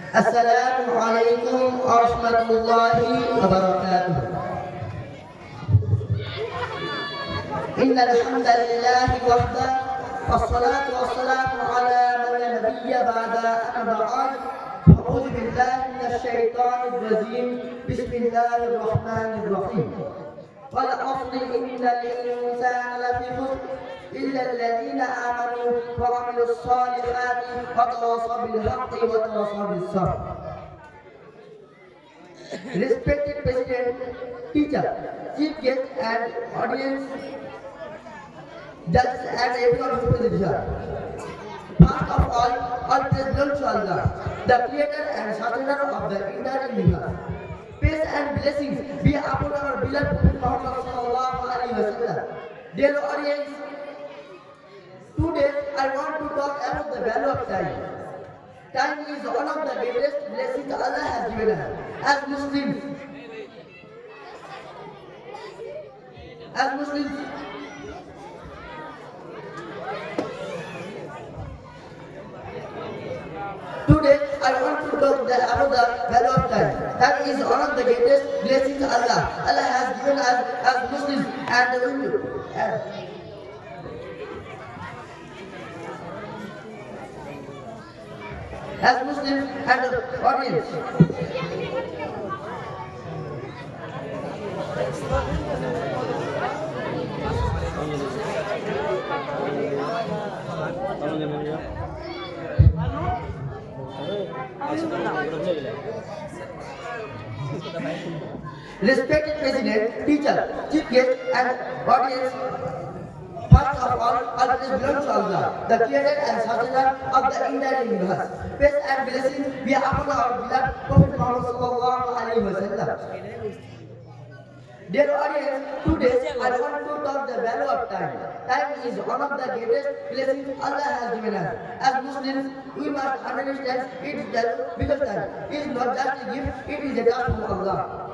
السلام عليكم ورحمة الله وبركاته. إن الحمد لله وحده والصلاة والسلام على من لا نبي بعد أما بعد. أعوذ بالله من الشيطان الرجيم. بسم الله الرحمن الرحيم. والعصر إن الإنسان لفي خسر إلا الذين آمنوا وعملوا الصالحات وتواصوا بالحق وتواصوا بالصبر. Respected President, teacher, chief guest and audience, judges and everyone who is here. First of all praise belongs to Allah, the creator and sustainer of the entire universe. Peace and blessings be upon our beloved Prophet Muhammad sallallahu alaihi wasallam. Dear audience, today I want to talk about the value of time. Time is one of the greatest blessings Allah has given us as Muslims. Today I want to talk about the value of time. That is one of the greatest blessings Allah has given us as Muslims and audience. Respected President, teacher, chief guest and audience, first of all praise belongs to Allah, the creator and sustainer of the entire universe. Peace and blessings be upon our beloved Prophet Muhammad sallallahu alaihi wasallam. Dear audience, today I want to talk the value of time. Time is one of the greatest blessings Allah has given us. As Muslims, we must understand its value because time is not just a gift, it is a gift from Allah.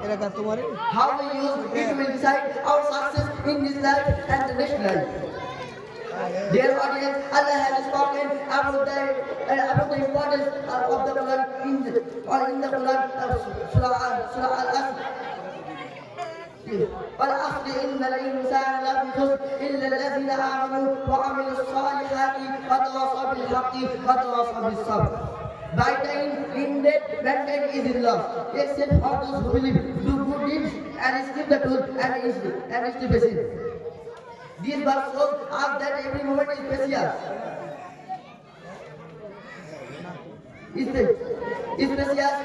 How we use it will decide our success in this life and the next life. Dear audience, Allah has spoken about the importance of the Quran in the Quran, Surah Al-Asr. والعصر إن الإنسان لفي خسر إلا الذين آمنوا وعملوا الصالحات وتواصوا بالحق وتواصوا بالصبر. By time, indeed, mankind is in loss, except for those who believe, do good deeds, and skip the truth and is to be seen. These verses show us that every moment is precious. Is precious,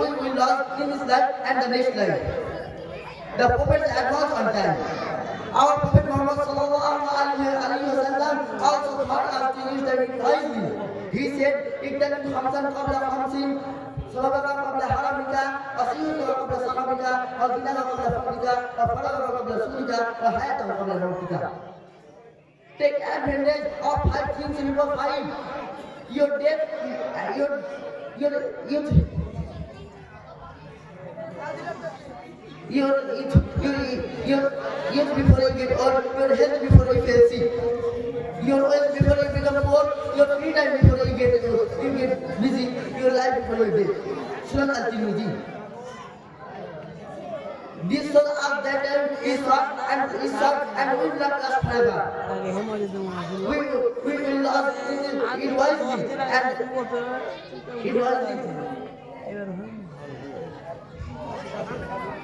we will lose in this life and the next life. The Prophet advanced on time. Our Prophet Muhammad sallallahu alaihi wasallam also taught us to use time wisely. He said, "Iktanim khamsan qabla khamsin, sabaka qabla haramika, wasiyuka qabla sakamika, wazinaka qabla fakrika, wafaraga qabla surika, wahayataka qabla mautika." Take advantage of 5 things before 5. Your death, your youth before you get old, your health before you get sick, your wealth before you become poor, your free time before you get busy, your life before you die. Sunan Al-Tirmidhi. This shows us that time is short and we will not last forever. We will last it wisely and it wisely.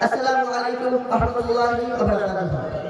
Assalamualaikum warahmatullahi wabarakatuh.